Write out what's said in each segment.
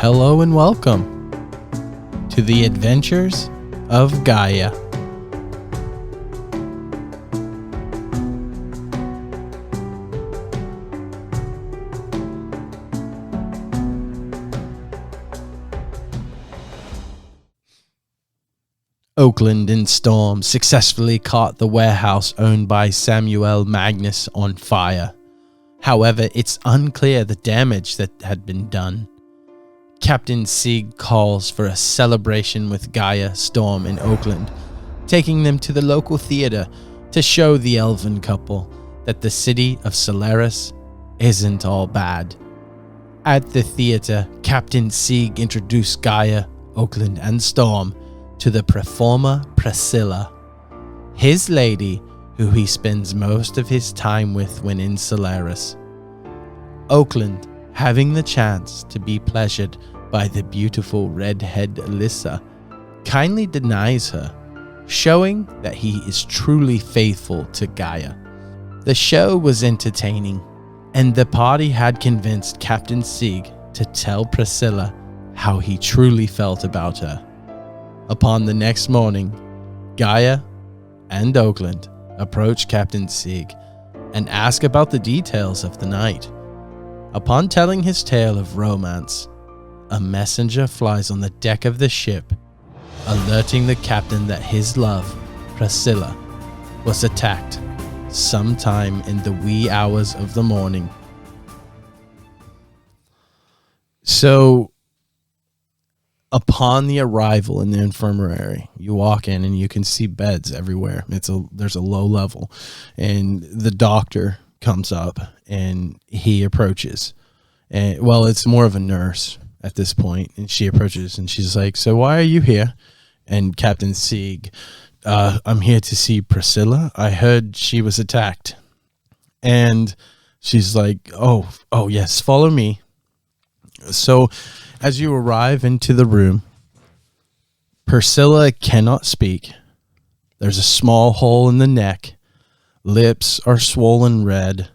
Hello and welcome to the adventures of Gaia. Oakland and Storm successfully caught the warehouse owned by Samuel Magnus on fire. However, it's unclear the damage that had been done. Captain Seeg calls for a celebration with Gaia Storm in Oakland, taking them to the local theater to show the elven couple that the city of Solaris isn't all bad. At the theater, Captain Seeg introduced Gaia, Oakland, and Storm to the performer Pricilla, his lady who he spends most of his time with when in Solaris. Oakland, having the chance to be pleasured by the beautiful redhead Alyssa, kindly denies her, showing that he is truly faithful to Gaia. The show was entertaining, and the party had convinced Captain Seeg to tell Pricilla how he truly felt about her. Upon the next morning, Gaia and Oakland approach Captain Seeg and ask about the details of the night. Upon telling his tale of romance, a messenger flies on the deck of the ship, alerting the captain that his love, Pricilla, was attacked sometime in the wee hours of the morning. So, upon the arrival in the infirmary, you walk in and you can see beds everywhere. There's a low level, and the doctor comes up and he approaches. And well, it's more of a nurse at this point, and she approaches and she's like, "So why are you here?" And Captain Seeg, "I'm here to see Pricilla. I heard she was attacked." And she's like, "Oh yes, follow me." So as you arrive into the room, Pricilla cannot speak. There's a small hole in the neck. Lips are swollen red.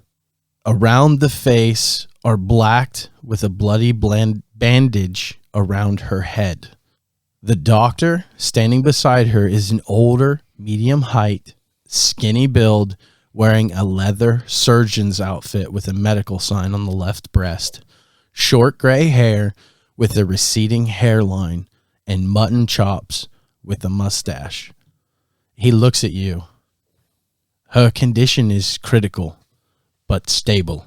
Around the face are blacked with a bloody bandage around her head. The doctor standing beside her is an older, medium height, skinny build, wearing a leather surgeon's outfit with a medical sign on the left breast. Short gray hair with a receding hairline, and mutton chops with a mustache. He looks at you. "Her condition is critical, but stable.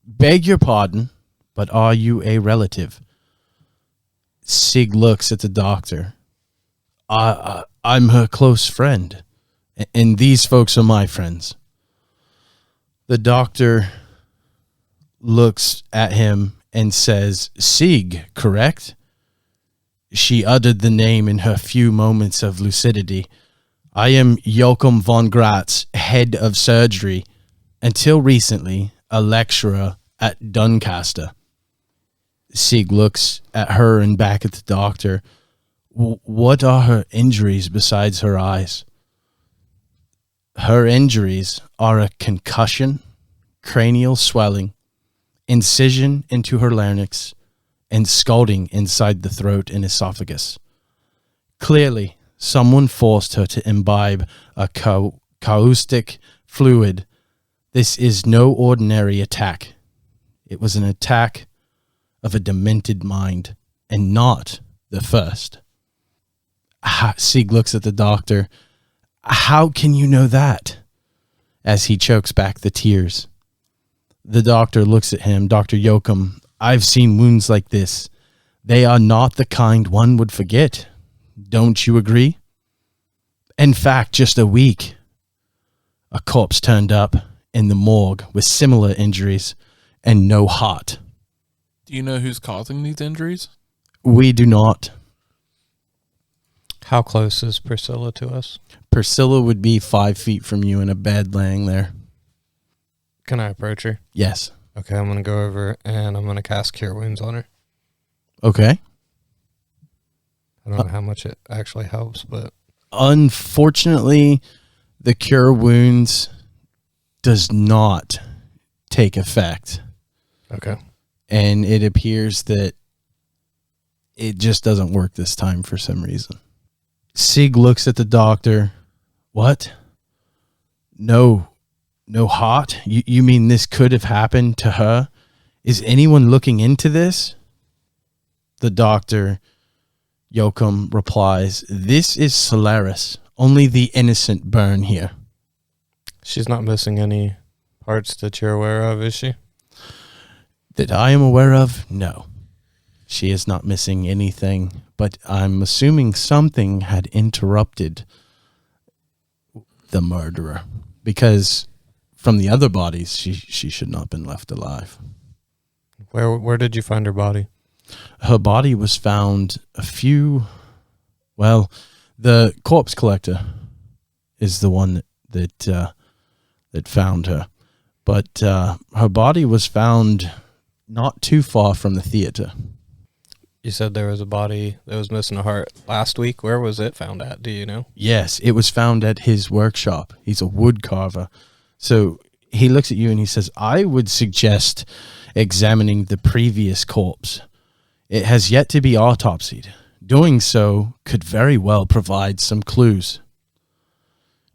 Beg your pardon, but are you a relative?" Seeg looks at the doctor. I'm her close friend, and these folks are my friends." The doctor looks at him and says, "Seeg, correct?" She uttered the name in her few moments of lucidity. "I am Joachim von Gratz, head of surgery, until recently a lecturer at Doncaster." Seeg looks at her and back at the doctor. "What are her injuries besides her eyes?" "Her injuries are a concussion, cranial swelling, incision into her larynx, and scalding inside the throat and esophagus. Clearly, someone forced her to imbibe a caustic fluid. This is no ordinary attack. It was an attack of a demented mind, and not the first." Seeg looks at the doctor. "How can you know that?" as he chokes back the tears. The doctor looks at him. "Dr. Joachim, I've seen wounds like this. They are not the kind one would forget. Don't you agree? In fact, just a week, a corpse turned up in the morgue with similar injuries and no heart." Do you know who's causing these injuries? "We do not." How close is Pricilla to us? Pricilla would be 5 feet from you in a bed laying there. Can I approach her? Yes. Okay, I'm going to go over and I'm going to cast Cure Wounds on her. Okay. I don't know how much it actually helps, but... Unfortunately, the Cure Wounds does not take effect. Okay. And it appears that it just doesn't work this time for some reason. Seeg looks at the doctor. What? No heart? You mean this could have happened to her? Is anyone looking into this? The doctor, Joachim, replies, this is Solaris. Only the innocent burn here. She's not missing any parts that you're aware of, is she? That I am aware of, no. She is not missing anything, but I'm assuming something had interrupted the murderer, because from the other bodies, she should not have been left alive. Where did you find her body? Her body was found the corpse collector is the one that found her. But her body was found not too far from the theater. You said there was a body that was missing a heart last week. Where was it found at? Do you know? Yes, it was found at his workshop. He's a wood carver. So he looks at you and he says, I would suggest examining the previous corpse. It has yet to be autopsied. Doing so could very well provide some clues.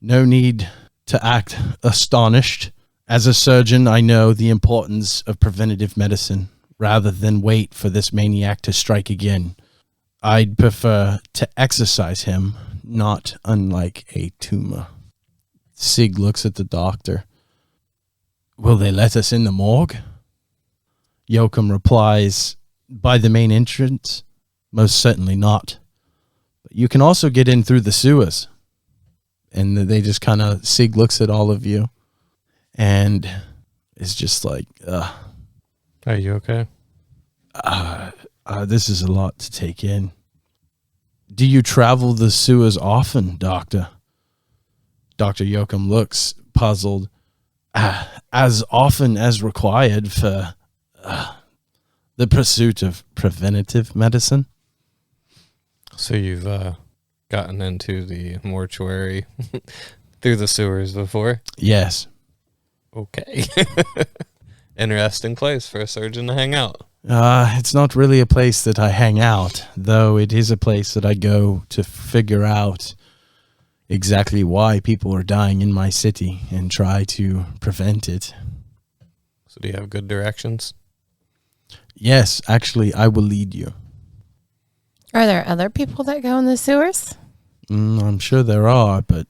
No need to act astonished. As a surgeon, I know the importance of preventative medicine rather than wait for this maniac to strike again. I'd prefer to exorcise him, not unlike a tumor. Seeg looks at the doctor. Will they let us in the morgue? Joachim replies, by the main entrance? Most certainly not. But you can also get in through the sewers. And they just kind of, Seeg looks at all of you and is just like, Are you okay? This is a lot to take in. Do you travel the sewers often, Doctor? Dr. Joachim looks puzzled. As often as required for the pursuit of preventative medicine. So you've gotten into the mortuary through the sewers before? Yes. Okay. Interesting place for a surgeon to hang out. It's not really a place that I hang out, though it is a place that I go to figure out exactly why people are dying in my city and try to prevent it. So do you have good directions? Yes, actually, I will lead you. Are there other people that go in the sewers? I'm sure there are, but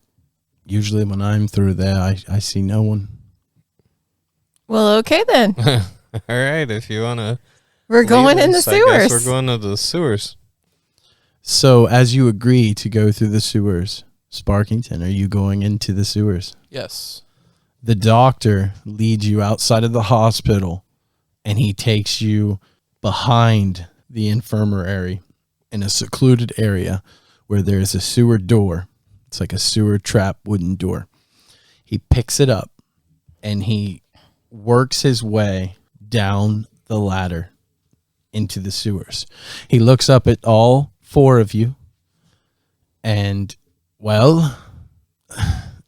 usually when I'm through there, I see no one. Well, okay then. All right, if you want to. We're going in the I sewers. guess we're going to the sewers. So as you agree to go through the sewers, Sparkington, are you going into the sewers? Yes. The doctor leads you outside of the hospital, and he takes you behind the infirmary in a secluded area where there is a sewer door. It's like a sewer trap wooden door. He picks it up, and he works his way down the ladder into the sewers. He looks up at all four of you, and, well,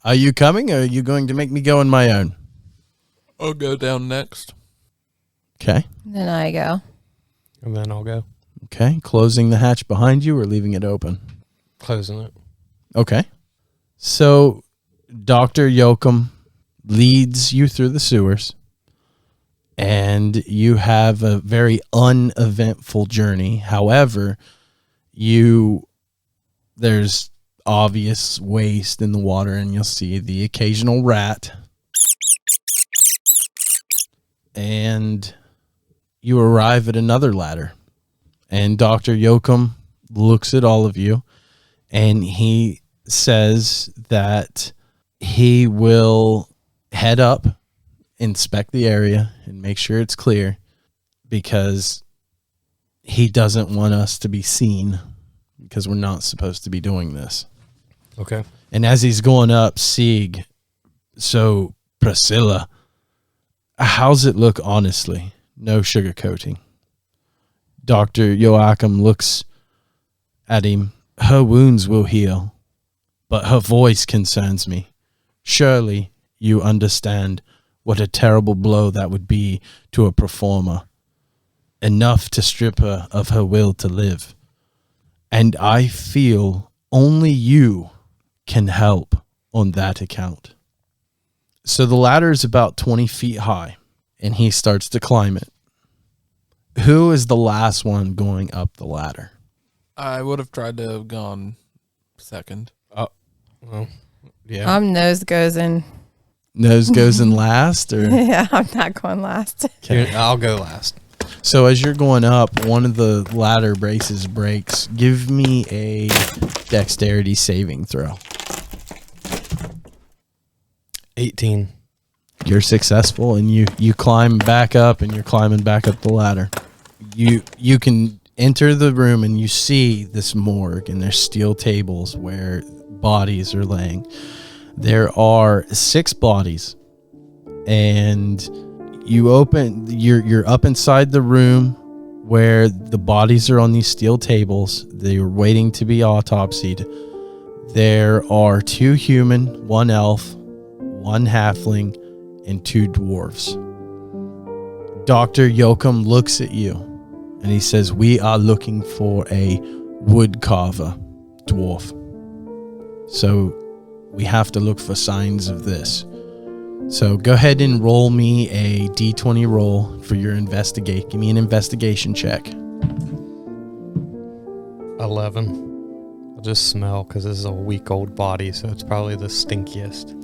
are you coming, or are you going to make me go on my own? I'll go down next. Okay. Then I go. And then I'll go. Okay. Closing the hatch behind you or leaving it open? Closing it. Okay. So Dr. Joachim leads you through the sewers, and you have a very uneventful journey. However, there's obvious waste in the water, and you'll see the occasional rat. And you arrive at another ladder, and Dr. Joachim looks at all of you, and he says that he will head up, inspect the area, and make sure it's clear, because he doesn't want us to be seen, because we're not supposed to be doing this. Okay. And as he's going up, Seeg, so Pricilla, how's it look honestly? No sugarcoating. Dr. Joachim looks at him. Her wounds will heal, but her voice concerns me. Surely you understand what a terrible blow that would be to a performer. Enough to strip her of her will to live. And I feel only you can help on that account. So the ladder is about 20 feet high, and he starts to climb it. Who is the last one going up the ladder? I would have tried to have gone second. Well, yeah. Nose goes in. Nose goes in last, or Yeah, I'm not going last. I'll go last. so as you're going up, one of the ladder braces breaks. Give me a dexterity saving throw. 18. You're successful, and you climb back up, and you're climbing back up the ladder. You can enter the room, and you see this morgue, and there's steel tables where bodies are laying. There are 6 bodies, and you're up inside the room where the bodies are on these steel tables. They are waiting to be autopsied. There are 2 human, 1 elf, 1 halfling, and 2 dwarves. Dr. Yoakum looks at you, and he says, "We are looking for a woodcarver dwarf. So we have to look for signs of this. So go ahead and roll me a d20 roll for your investigate. Give me an investigation check." 11. I'll just smell because this is a week-old body, so it's probably the stinkiest.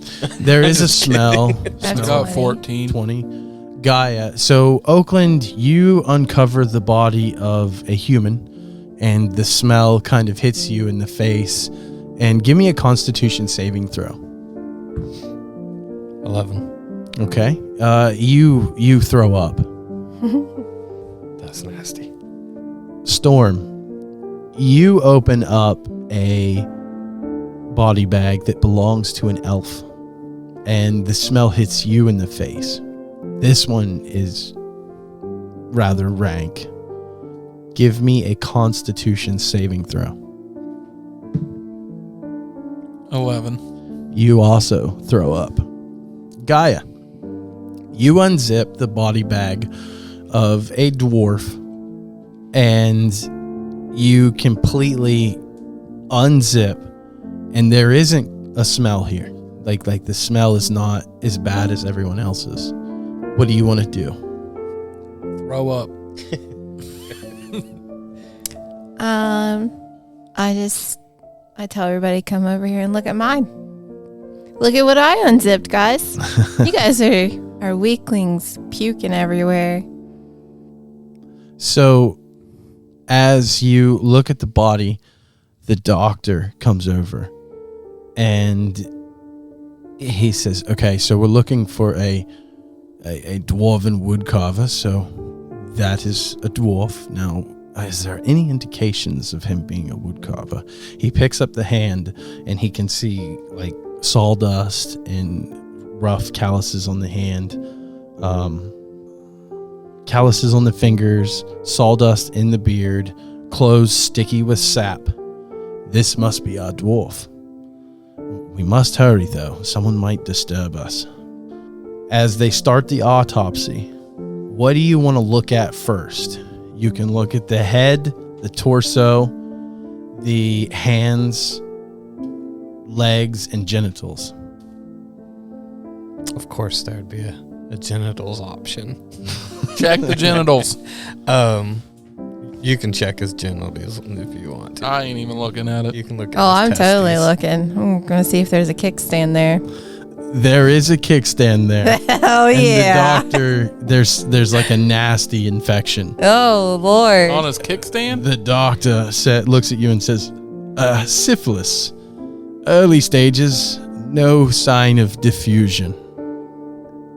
There is a smell. That's I Smell got 14. 20. Gaia. So Oakland, you uncover the body of a human, and the smell kind of hits you in the face. And give me a Constitution saving throw. 11. Okay. You throw up. That's nasty. Storm, you open up a body bag that belongs to an elf, and the smell hits you in the face. This one is rather rank. Give me a Constitution saving throw. 11. You also throw up. Gaia, you unzip the body bag of a dwarf, and you completely unzip, and there isn't a smell here. Like the smell is not as bad as everyone else's. What do you want to do? Throw up. I tell everybody, come over here and look at mine. Look at what I unzipped, guys. You guys are weaklings puking everywhere. So as you look at the body, the doctor comes over, and he says, "Okay, so we're looking for a dwarven woodcarver, so that is a dwarf. Now, is there any indications of him being a woodcarver?" He picks up the hand, and he can see like sawdust and rough calluses on the hand, calluses on the fingers, sawdust in the beard, clothes sticky with sap. This must be our dwarf. We must hurry, though. Someone might disturb us. As they start the autopsy, what do you want to look at first? You can look at the head, the torso, the hands, legs, and genitals. Of course, there would be a genitals option. Check the genitals. You can check his genitals if you want to. I ain't even looking at it. You can look at Oh, his I'm totally testes. looking. I'm going to see if there's a kickstand there. There is a kickstand there. Hell And yeah. the doctor, there's like a nasty infection. Oh, Lord. On his kickstand? The doctor looks at you and says, syphilis. Early stages, no sign of diffusion.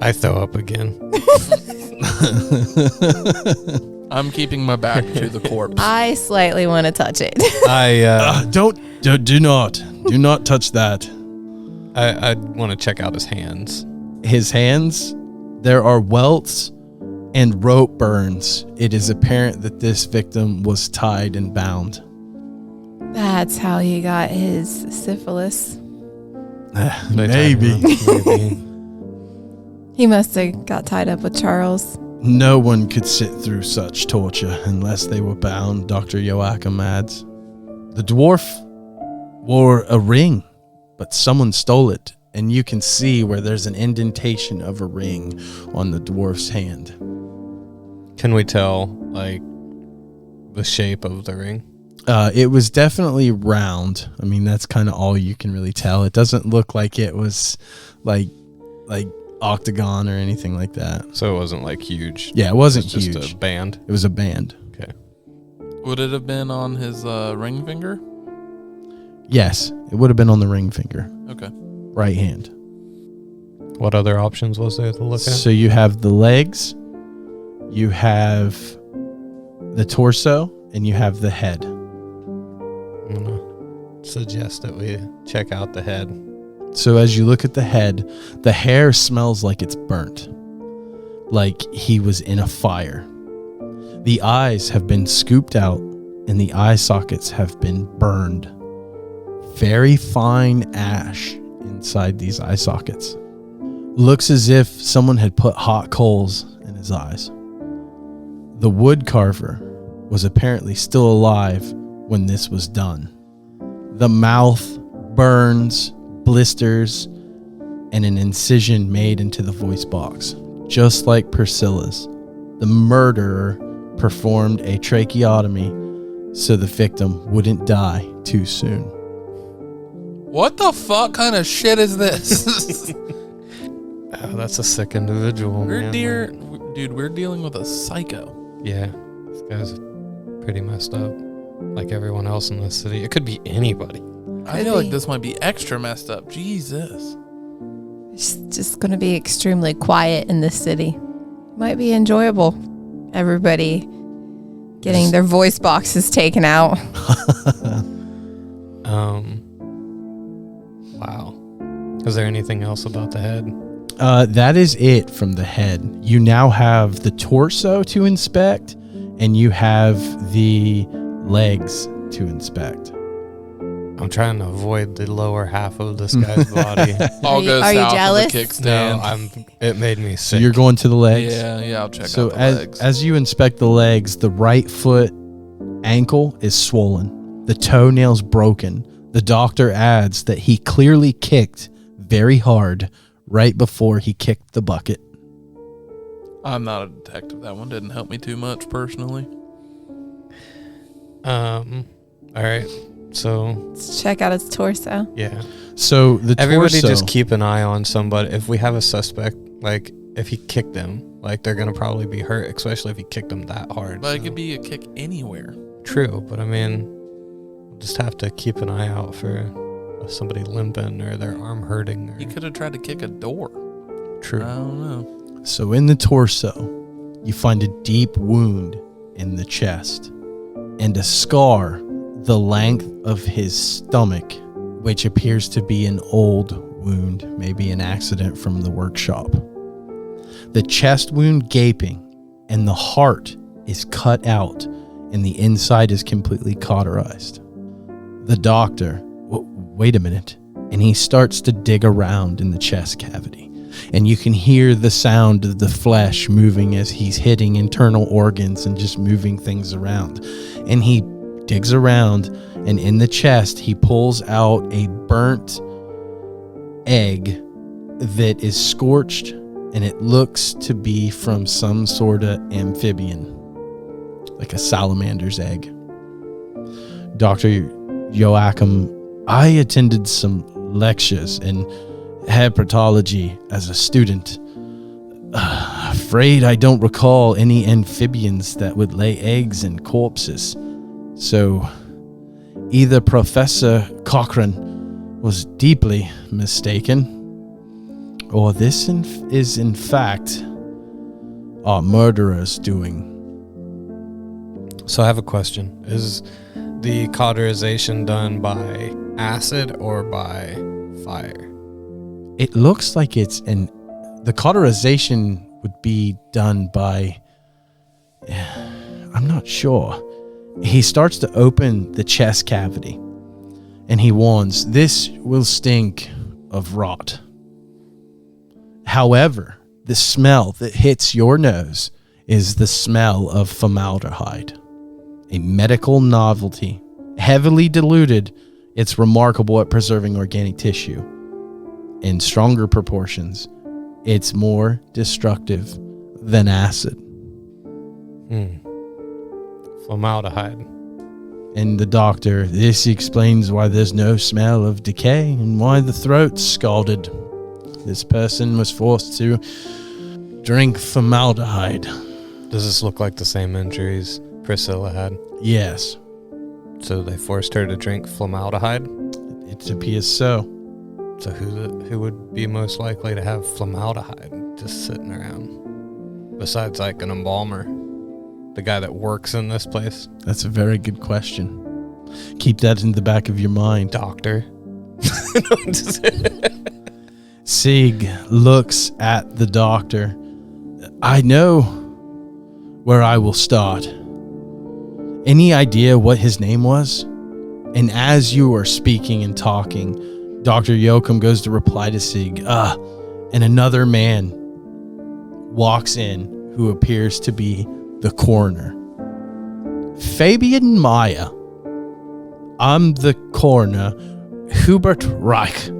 I throw up again. I'm keeping my back to the corpse. I slightly want to touch it. Do not touch that. I want to check out his hands. His hands, there are welts and rope burns. It is apparent that this victim was tied and bound. That's how he got his syphilis. Maybe. Maybe. He must have got tied up with Charles. No one could sit through such torture unless they were bound, Dr. Joachim adds. The dwarf wore a ring, but someone stole it, and you can see where there's an indentation of a ring on the dwarf's hand. Can we tell, like, the shape of the ring? It was definitely round. I mean, that's kind of all you can really tell. It doesn't look like it was like octagon or anything like that. So it wasn't like huge. Yeah, it wasn't It's just huge. a band. It was a band. Okay. Would it have been on his ring finger? Yes, it would have been on the ring finger, Okay. right hand. What other options was there to look at? So you have the legs, you have the torso, and you have the head. I'm gonna suggest that we check out the head. So as you look at the head, the hair smells like it's burnt, like he was in a fire. The eyes have been scooped out and the eye sockets have been burned. Very fine ash inside these eye sockets. Looks as if someone had put hot coals in his eyes. The wood carver was apparently still alive when this was done. The mouth burns, blisters, and an incision made into the voice box, just like Priscilla's. The murderer performed a tracheotomy so the victim wouldn't die too soon. What the fuck kind of shit is this? Oh, that's a sick individual, man. Dude, we're dealing with a psycho. Yeah, this guy's pretty messed up. Like everyone else in this city. It could be anybody. I feel like this might be extra messed up. Jesus. It's just going to be extremely quiet in this city. Might be enjoyable. Everybody getting their voice boxes taken out. Wow. Is there anything else about the head? That is it from the head. You now have the torso to inspect, and you have the legs to inspect. I'm trying to avoid the lower half of this guy's body. I'll go Are you south jealous? of the kickstand. No, it made me So sick. you're going to the legs? Yeah, I'll check So out the as legs. as you inspect the legs, the right foot ankle is swollen. The toenail's broken. The doctor adds that he clearly kicked very hard right before he kicked the bucket. I'm not a detective. That one didn't help me too much personally. All right. So Let's check out his torso. yeah, So the everybody torso, just keep an eye on somebody. If we have a suspect, like if he kicked them, like they're gonna probably be hurt, especially if he kicked them that hard. But it so. could be a kick anywhere. True, but I mean, we'll just have to keep an eye out for somebody limping or their arm hurting. Or, He could have tried to kick a door. true. I don't know. So in the torso, you find a deep wound in the chest and a scar the length of his stomach, which appears to be an old wound, maybe an accident from the workshop. The chest wound gaping, and the heart is cut out, and the inside is completely cauterized. The doctor, wait a minute, and he starts to dig around in the chest cavity, and you can hear the sound of the flesh moving as he's hitting internal organs and just moving things around. And he digs around, and in the chest he pulls out a burnt egg that is scorched, and it looks to be from some sort of amphibian, like a salamander's egg. Dr. Joachim, I attended some lectures in herpetology as a student. Afraid I don't recall any amphibians that would lay eggs in corpses. So either Professor Cochrane was deeply mistaken, or this is in fact our murderer's doing. So I have a question. Is the cauterization done by acid or by fire? It looks like the cauterization would be done by, I'm not sure. He starts to open the chest cavity, and he warns, this will stink of rot. However, the smell that hits your nose is the smell of formaldehyde, a medical novelty heavily diluted, it's remarkable at preserving organic tissue. In stronger proportions, it's more destructive than acid. Formaldehyde. And the doctor, this explains why there's no smell of decay and why the throat's scalded. This person was forced to drink formaldehyde. Does this look like the same injuries Pricilla had? Yes, So they forced her to drink formaldehyde? it appears so. So who would be most likely to have formaldehyde just sitting around? Besides like an embalmer. The guy that works in this place. That's a very good question. Keep that in the back of your mind. Doctor. Seeg looks at the doctor. I know where I will start. Any idea what his name was? And as you are speaking and talking, Dr. Yoakum goes to reply to Seeg. And another man walks in who appears to be the coroner. Fabian Maya. I'm the coroner, Hubert Reich.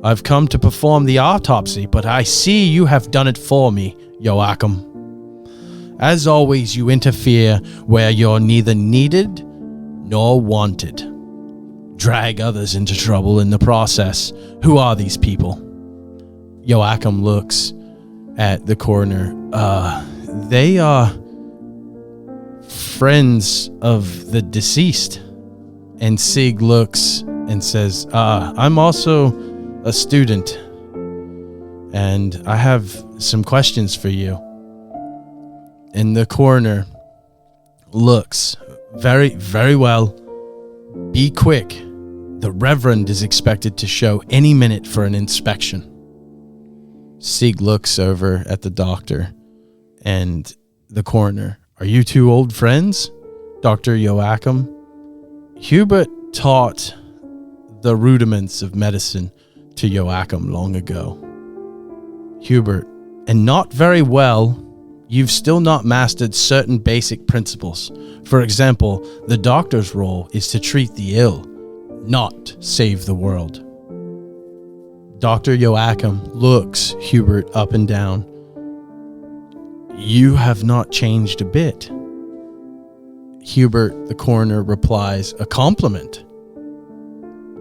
I've come to perform the autopsy, but I see you have done it for me, Joachim. As always, you interfere where you're neither needed nor wanted. Drag others into trouble in the process. Who are these people? Joachim looks at the coroner. They are friends of the deceased. And Seeg looks and says, I'm also a student, and I have some questions for you. And the coroner looks, very, very well. Be quick. The Reverend is expected to show any minute for an inspection. Seeg looks over at the doctor and the coroner. Are you two old friends, Dr. Joachim? Hubert taught the rudiments of medicine to Joachim long ago. Hubert, and not very well, you've still not mastered certain basic principles. For example, the doctor's role is to treat the ill, not save the world. Dr. Joachim looks Hubert up and down. You have not changed a bit. Hubert, the coroner, replies, a compliment.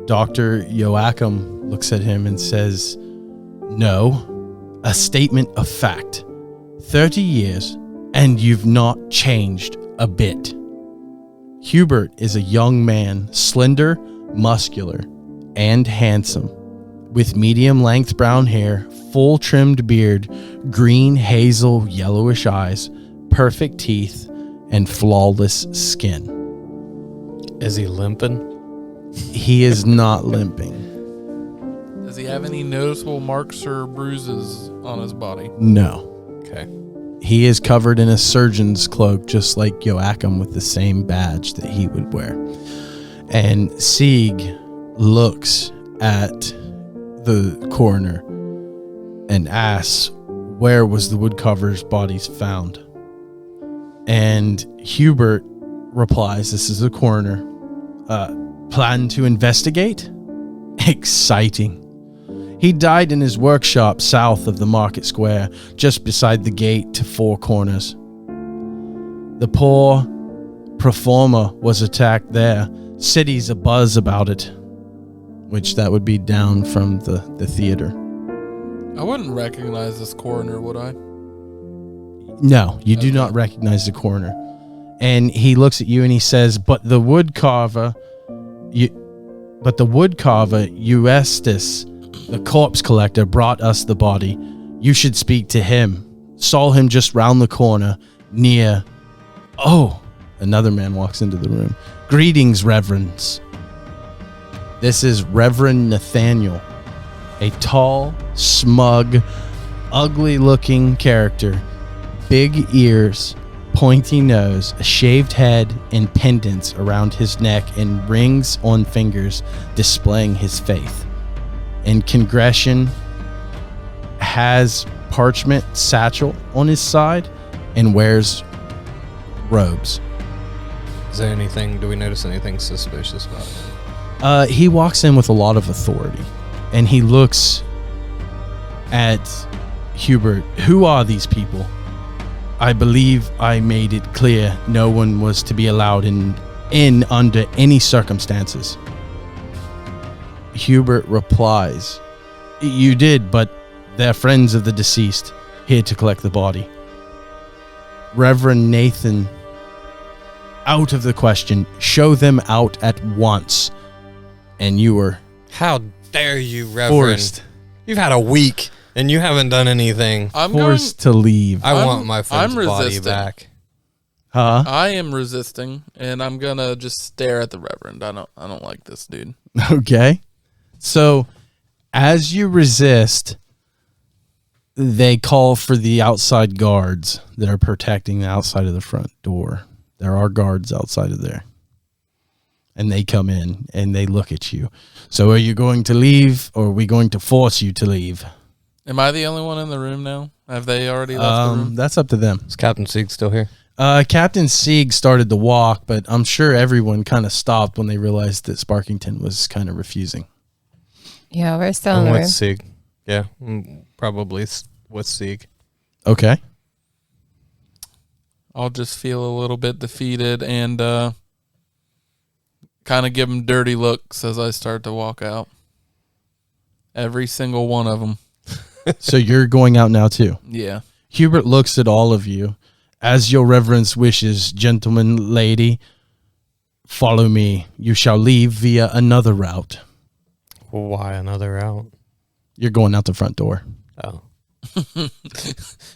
Dr. Joachim looks at him and says, no, a statement of fact. 30 years, and you've not changed a bit. Hubert is a young man, slender, muscular, and handsome, with medium-length brown hair, full trimmed beard, green, hazel, yellowish eyes, perfect teeth, and flawless skin. Is he limping? He is not limping. Does he have any noticeable marks or bruises on his body? No. Okay. He is covered in a surgeon's cloak, just like Joachim, with the same badge that he would wear. And Seeg looks at the coroner and asks, where was the woodcutter's bodies found? And Hubert replies, this is the coroner, plan to investigate? Exciting. He died in his workshop south of the market square, just beside the gate to Four Corners. The poor performer was attacked there. City's abuzz about it, which that would be down from the theater. I wouldn't recognize this coroner, would I? No, you do not recognize the coroner. And he looks at you and he says, but the woodcarver, Euestus, the corpse collector, brought us the body. You should speak to him. Saw him just round the corner near... Oh, another man walks into the room. Greetings, reverends. This is Reverend Nathaniel, a tall, smug, ugly-looking character. Big ears, pointy nose, a shaved head, and pendants around his neck and rings on fingers displaying his faith. And Congression has parchment satchel on his side and wears robes. Is there anything? Do we notice anything suspicious about him? He walks in with a lot of authority, and he looks at Hubert. Who are these people? I believe I made it clear no one was to be allowed in under any circumstances. Hubert replies, you did, but they're friends of the deceased, here to collect the body. Reverend Nathan, out of the question. Show them out at once. And you were How dare you, Reverend? forced You've had a week and you haven't done anything. I'm forced to leave. I want my friend's I'm body resisting. back. Huh? I am resisting, and I'm gonna just stare at the Reverend. I don't like this dude. Okay. So, as you resist, they call for the outside guards that are protecting the outside of the front door. There are guards outside of there. And they come in and they look at you. So, are you going to leave, or are we going to force you to leave? Am I the only one in the room now? Have they already left the room? That's up to them. Is Captain Seeg still here? Captain Seeg started to walk, but I'm sure everyone kind of stopped when they realized that Sparkington was kind of refusing. Yeah, we're still in I'm the with room. Seeg. Yeah, probably with Seeg. Okay. I'll just feel a little bit defeated and kind of give them dirty looks as I start to walk out. Every single one of them. So you're going out now too. Yeah. Hubert looks at all of you. As your reverence wishes, gentleman, lady, follow me. You shall leave via another route. Why another route? You're going out the front door. Oh. Yeah,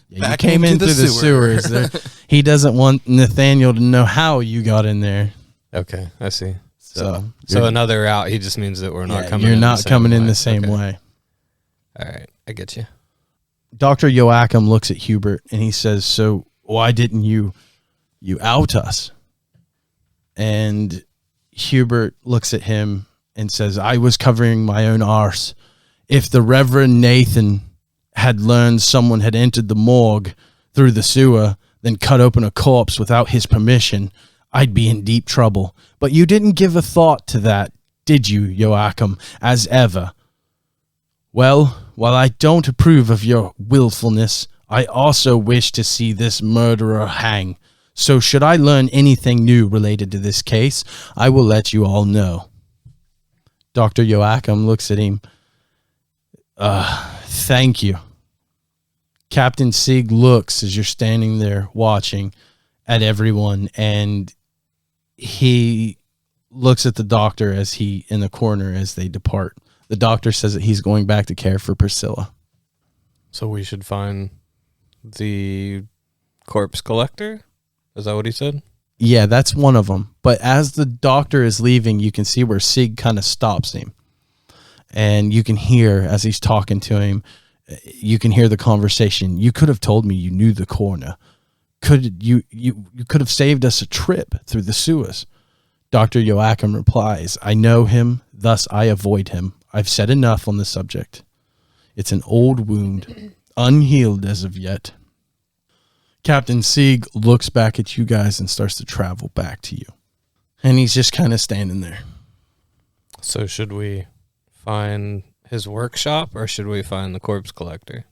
you Back came in into through the the sewer. sewers. He doesn't want Nathaniel to know how you got in there. Okay, I see. So So another route, he just means that we're not coming You're in not the same coming in way. the same Okay. way. All right, I get you. Dr. Joachim looks at Hubert and he says, so why didn't you out us? And Hubert looks at him and says, I was covering my own arse. If the Reverend Nathan had learned someone had entered the morgue through the sewer, then cut open a corpse without his permission, I'd be in deep trouble. But you didn't give a thought to that, did you, Joachim, as ever? Well, while I don't approve of your willfulness, I also wish to see this murderer hang. So should I learn anything new related to this case, I will let you all know. Dr. Joachim looks at him. Thank you. Captain Seeg looks as you're standing there watching at everyone, and he looks at the doctor as he in the corner as they depart. The doctor says that he's going back to care for Pricilla. So we should find the corpse collector? Is that what he said? Yeah, that's one of them. But as the doctor is leaving, you can see where Seeg kind of stops him. And you can hear, as he's talking to him, you can hear the conversation. You could have told me you knew the coroner. You could have saved us a trip through the sewers. Dr. Joachim replies, I know him, thus I avoid him. I've said enough on the subject. It's an old wound, unhealed as of yet. Captain Seeg looks back at you guys and starts to travel back to you. And he's just kind of standing there. So should we find his workshop or should we find the corpse collector?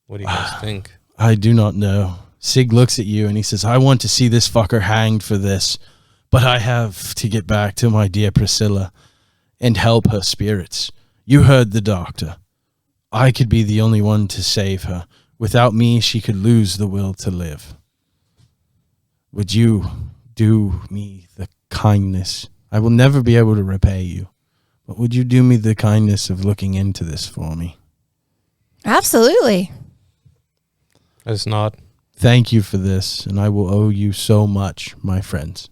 What do you guys think? I do not know. Seeg looks at you and he says, I want to see this fucker hanged for this, but I have to get back to my dear Pricilla and help her spirits. You heard the doctor. I could be the only one to save her. Without me, she could lose the will to live. Would you do me the kindness? I will never be able to repay you, but would you do me the kindness of looking into this for me? Absolutely. I just nod. Thank you for this, and I will owe you so much, my friends.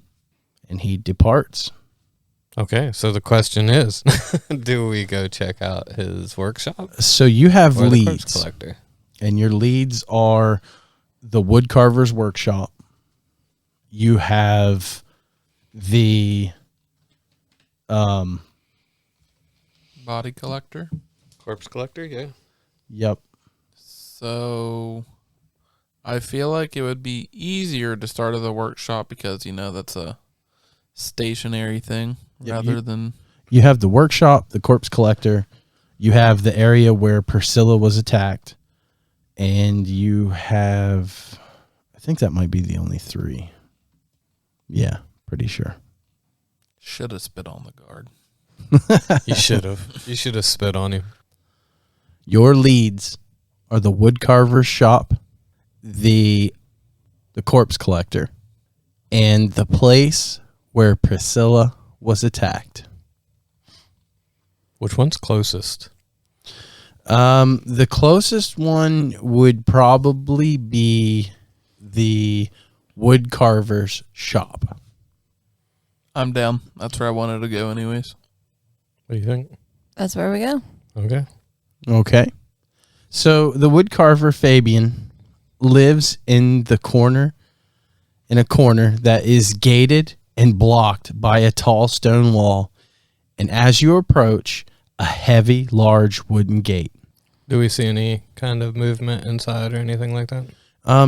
And he departs. Okay, so the question is, do we go check out his workshop So you have or the corpse leads, collector? and your leads are the woodcarver's workshop. You have the Body collector. Corpse collector, yeah. yep. So I feel like it would be easier to start at the workshop because, that's a stationary thing Yeah, rather than. You have the workshop, the corpse collector. You have the area where Pricilla was attacked. And you have, I think that might be the only 3. Yeah, pretty sure. Should have spit on the guard. You should have. You should have spit on him. Your leads are the woodcarver's shop, the corpse collector, and the place where Pricilla was attacked. Which one's closest? The closest one would probably be the woodcarver's shop. I'm down. That's where I wanted to go anyways. What do you think? That's where we go. Okay. Okay. So the woodcarver Fabian lives in a corner that is gated and blocked by a tall stone wall. And as you approach, a heavy, large wooden gate. Do we see any kind of movement inside or anything like that?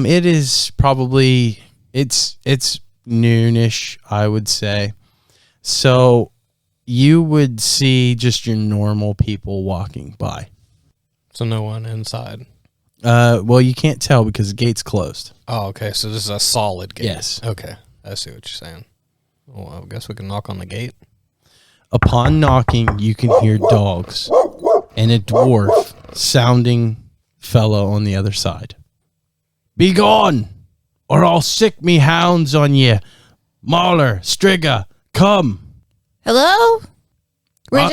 It is probably it's noonish, I would say. So you would see just your normal people walking by. So no one inside. Well, you can't tell because the gate's closed. Oh, okay. So this is a solid gate. Yes. Okay. I see what you're saying. Well, I guess we can knock on the gate. Upon knocking, you can hear dogs and a dwarf sounding fellow on the other side. Be gone, or I'll sick me hounds on ye. Mahler, Strigger, come. Hello? We're Uh,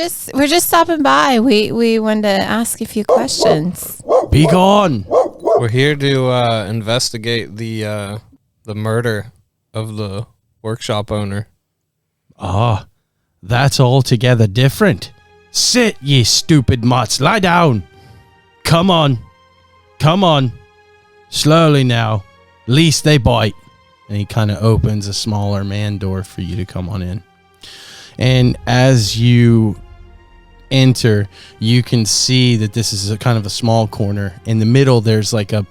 just stopping by. We wanted to ask a few questions. Be gone. We're here to investigate the murder of the workshop owner. Ah, that's altogether different. Sit, ye stupid mutts. Lie down. Come on. Come on. Slowly now. Least they bite. And he kind of opens a smaller man door for you to come on in. And as you enter, you can see that this is a kind of a small corner. In the middle, there's like a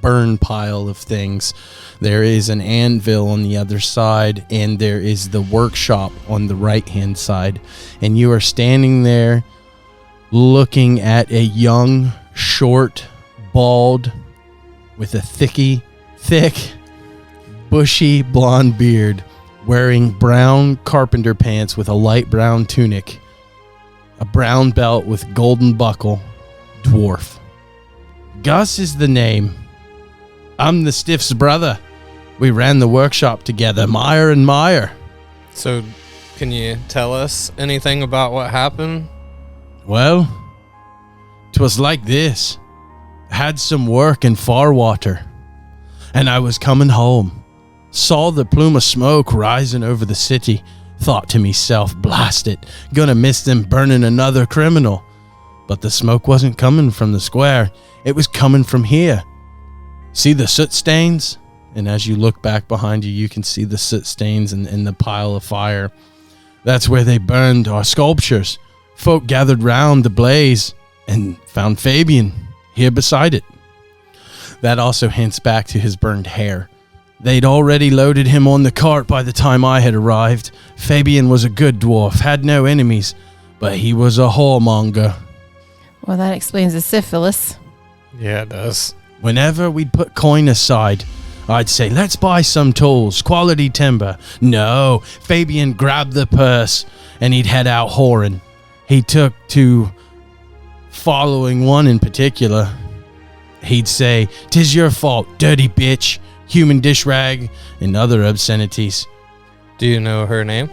burn pile of things. There is an anvil on the other side, and there is the workshop on the right-hand side. And you are standing there looking at a young, short, bald, with a thick, bushy blonde beard, wearing brown carpenter pants with a light brown tunic, a brown belt with golden buckle, dwarf. Gus is the name. I'm the Stiff's brother. We ran the workshop together, Meyer and Meyer. So, can you tell us anything about what happened? Well, 'twas like this. I had some work in Farwater, and I was coming home. Saw the plume of smoke rising over the city. Thought to myself, blast it, gonna miss them burning another criminal. But the smoke wasn't coming from the square. It was coming from here. See the soot stains? And as you look back behind you, you can see the soot stains in the pile of fire. That's where they burned our sculptures. Folk gathered round the blaze and found Fabian here beside it. That also hints back to his burned hair. They'd already loaded him on the cart by the time I had arrived. Fabian was a good dwarf, had no enemies, but he was a whoremonger. Well, that explains the syphilis. Yeah, it does. Whenever we'd put coin aside, I'd say, let's buy some tools, quality timber. No, Fabian grabbed the purse and he'd head out whoring. He took to following one in particular. He'd say, 'tis your fault, dirty bitch, human dish rag, and other obscenities. Do you know her name?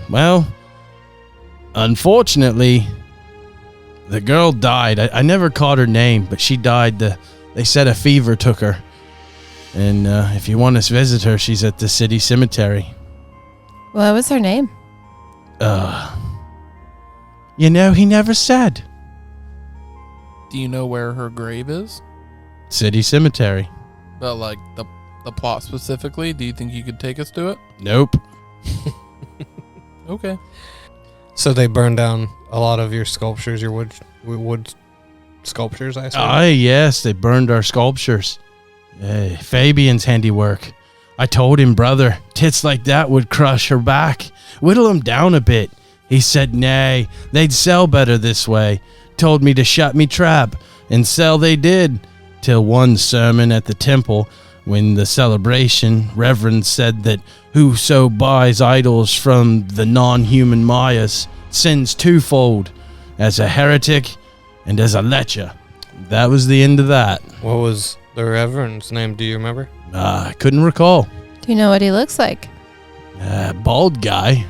Well, unfortunately, the girl died. I never caught her name, but she died. They said a fever took her. And if you want to visit her, she's at the city cemetery. What was her name? You know, he never said. Do you know where her grave is? City cemetery. But like the plot specifically, do you think you could take us to it? Nope. Okay. So they burned down a lot of your sculptures, your wood sculptures, I assume? Yes, they burned our sculptures. Fabian's handiwork. I told him, brother, tits like that would crush her back. Whittle him down a bit. He said, nay, they'd sell better this way. Told me to shut me trap, and sell they did. Till one sermon at the temple, when the celebration, Reverend said that whoso buys idols from the non-human Mayas sins twofold, as a heretic and as a lecher. That was the end of that. What was the Reverend's name? Do you remember? I couldn't recall. Do you know what he looks like? Bald guy.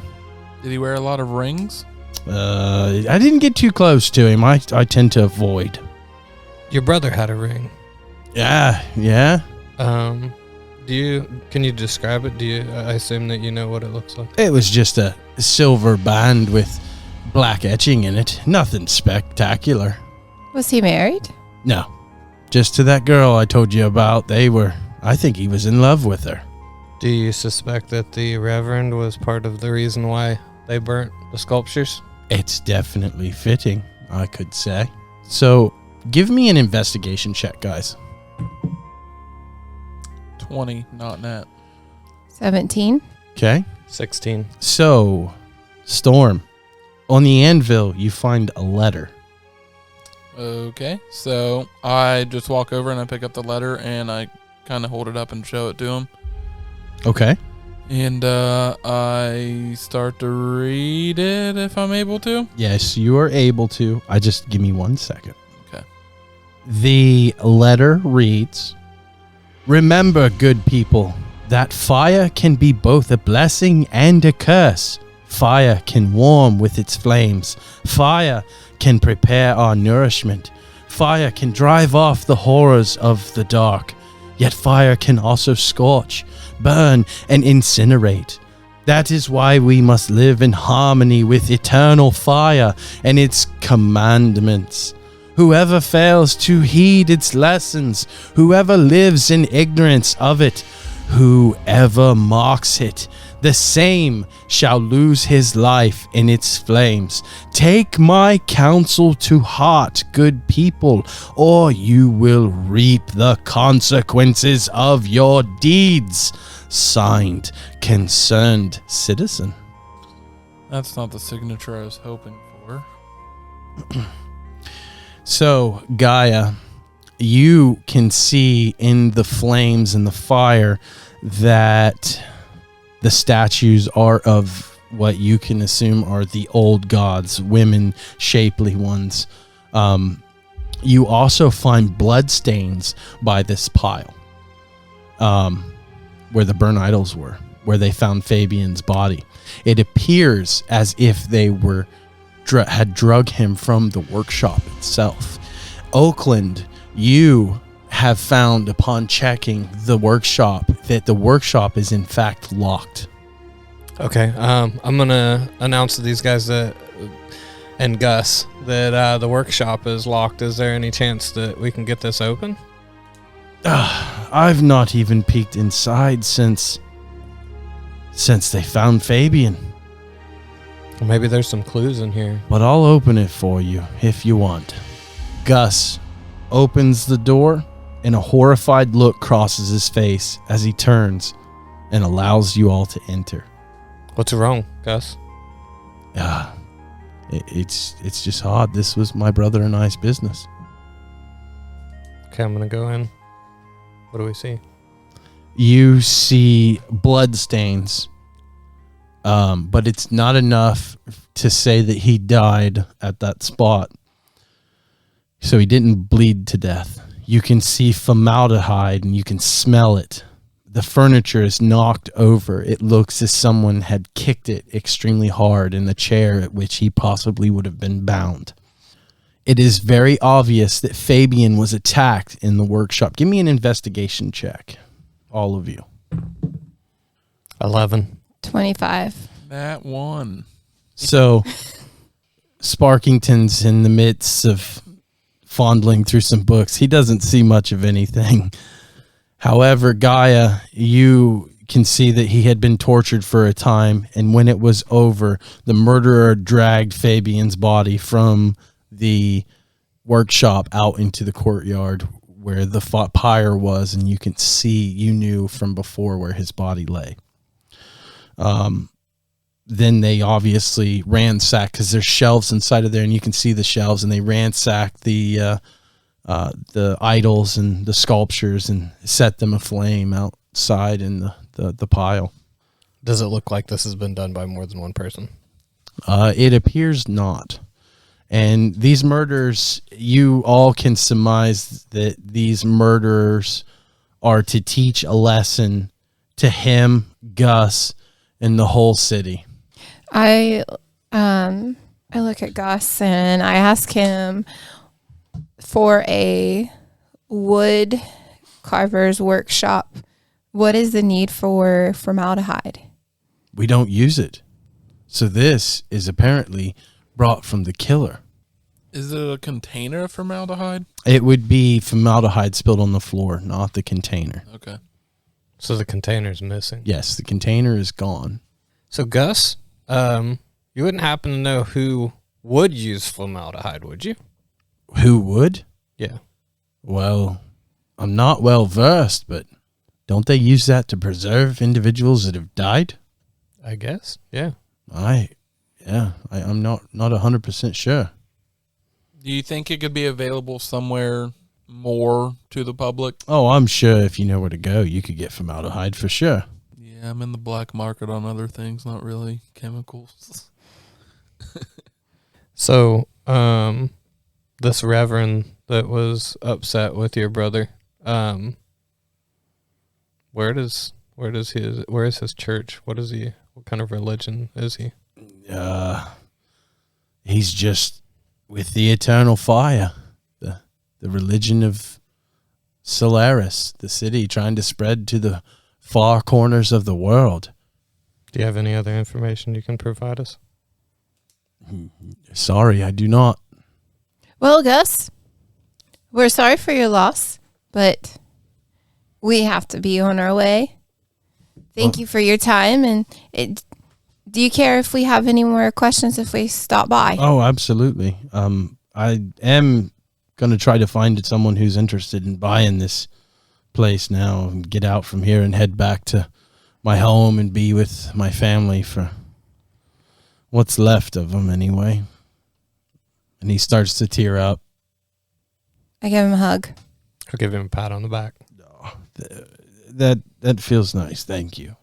Did he wear a lot of rings? I didn't get too close to him. I tend to avoid. Your brother had a ring. Yeah. Can you describe it? I assume that you know what it looks like. It was just a silver band with black etching in it. Nothing spectacular. Was he married? No. Just to that girl I told you about. I think he was in love with her. Do you suspect that the Reverend was part of the reason why they burnt the sculptures? It's definitely fitting, I could say. So, give me an investigation check, guys. 20, not net. 17. Okay. 16. So, Storm, on the anvil, you find a letter. Okay, so I just walk over and I pick up the letter and I kind of hold it up and show it to him. Okay. And I start to read it if I'm able to. Yes, you are able to. Give me 1 second. Okay. The letter reads, remember, good people, that fire can be both a blessing and a curse. Fire can warm with its flames. Fire can prepare our nourishment. Fire can drive off the horrors of the dark. Yet fire can also scorch, burn, and incinerate. That is why we must live in harmony with eternal fire and its commandments. Whoever fails to heed its lessons, whoever lives in ignorance of it, whoever mocks it, the same shall lose his life in its flames. Take my counsel to heart, good people, or you will reap the consequences of your deeds. Signed, Concerned Citizen. That's not the signature I was hoping for. So, Gaia, you can see in the flames and the fire that the statues are of what you can assume are the old gods, women, shapely ones. You also find bloodstains by this pile, where the burnt idols were, where they found Fabian's body. It appears as if they had drug him from the workshop itself. Oakland, you have found upon checking the workshop that the workshop is in fact locked. Okay, I'm gonna announce to these guys and Gus that the workshop is locked. Is there any chance that we can get this open? I've not even peeked inside since they found Fabian. Well, maybe there's some clues in here. But I'll open it for you if you want. Gus opens the door, and a horrified look crosses his face as he turns and allows you all to enter. What's wrong, Gus? It's just odd. This was my brother and I's business. Okay, I'm gonna go in. What do we see? You see blood stains, but it's not enough to say that he died at that spot. So he didn't bleed to death. You can see formaldehyde and you can smell it. The furniture is knocked over. It looks as someone had kicked it extremely hard in the chair at which he possibly would have been bound. It is very obvious that Fabian was attacked in the workshop. Give me an investigation check, all of you. 11. 25. That one. So Sparkington's in the midst of fondling through some books. He doesn't see much of anything. However, Gaia, you can see that he had been tortured for a time, and when it was over, the murderer dragged Fabian's body from the workshop out into the courtyard where the pyre was, and you knew from before where his body lay. Then they obviously ransacked, because there's shelves inside of there, and you can see the shelves, and they ransacked the idols and the sculptures and set them aflame outside in the pile. Does it look like this has been done by more than one person? It appears not. And these murders, you all can surmise that these murderers are to teach a lesson to him, Gus, and the whole city. I look at Gus and I ask him for a wood carver's workshop. What is the need for formaldehyde? We don't use it. So this is apparently brought from the killer. Is it a container of formaldehyde? It would be formaldehyde spilled on the floor, not the container. Okay. So the container's missing. Yes, the container is gone. So Gus, you wouldn't happen to know who would use formaldehyde, would you? Who would? Yeah. Well, I'm not well versed, but don't they use that to preserve individuals that have died? I guess. Yeah. I'm not 100% sure. Do you think it could be available somewhere more to the public? Oh, I'm sure if you know where to go, you could get formaldehyde for sure. Yeah, I'm in the black market on other things, not really chemicals. So, this reverend that was upset with your brother, where is his church? What kind of religion is he? He's just with the eternal fire, the religion of Solaris, the city, trying to spread to the far corners of the world. Do you have any other information you can provide us? Sorry, I do not. Well, Gus, we're sorry for your loss, but we have to be on our way. Thank you for your time. And do you care if we have any more questions if we stop by? Oh, absolutely. I am going to try to find someone who's interested in buying this place now and get out from here and head back to my home and be with my family for what's left of them anyway. And he starts to tear up. I give him a hug. I'll give him a pat on the back. Oh, that feels nice. Thank you.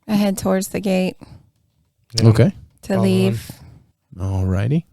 I head towards the gate Yeah. Okay. to Follow leave. All righty.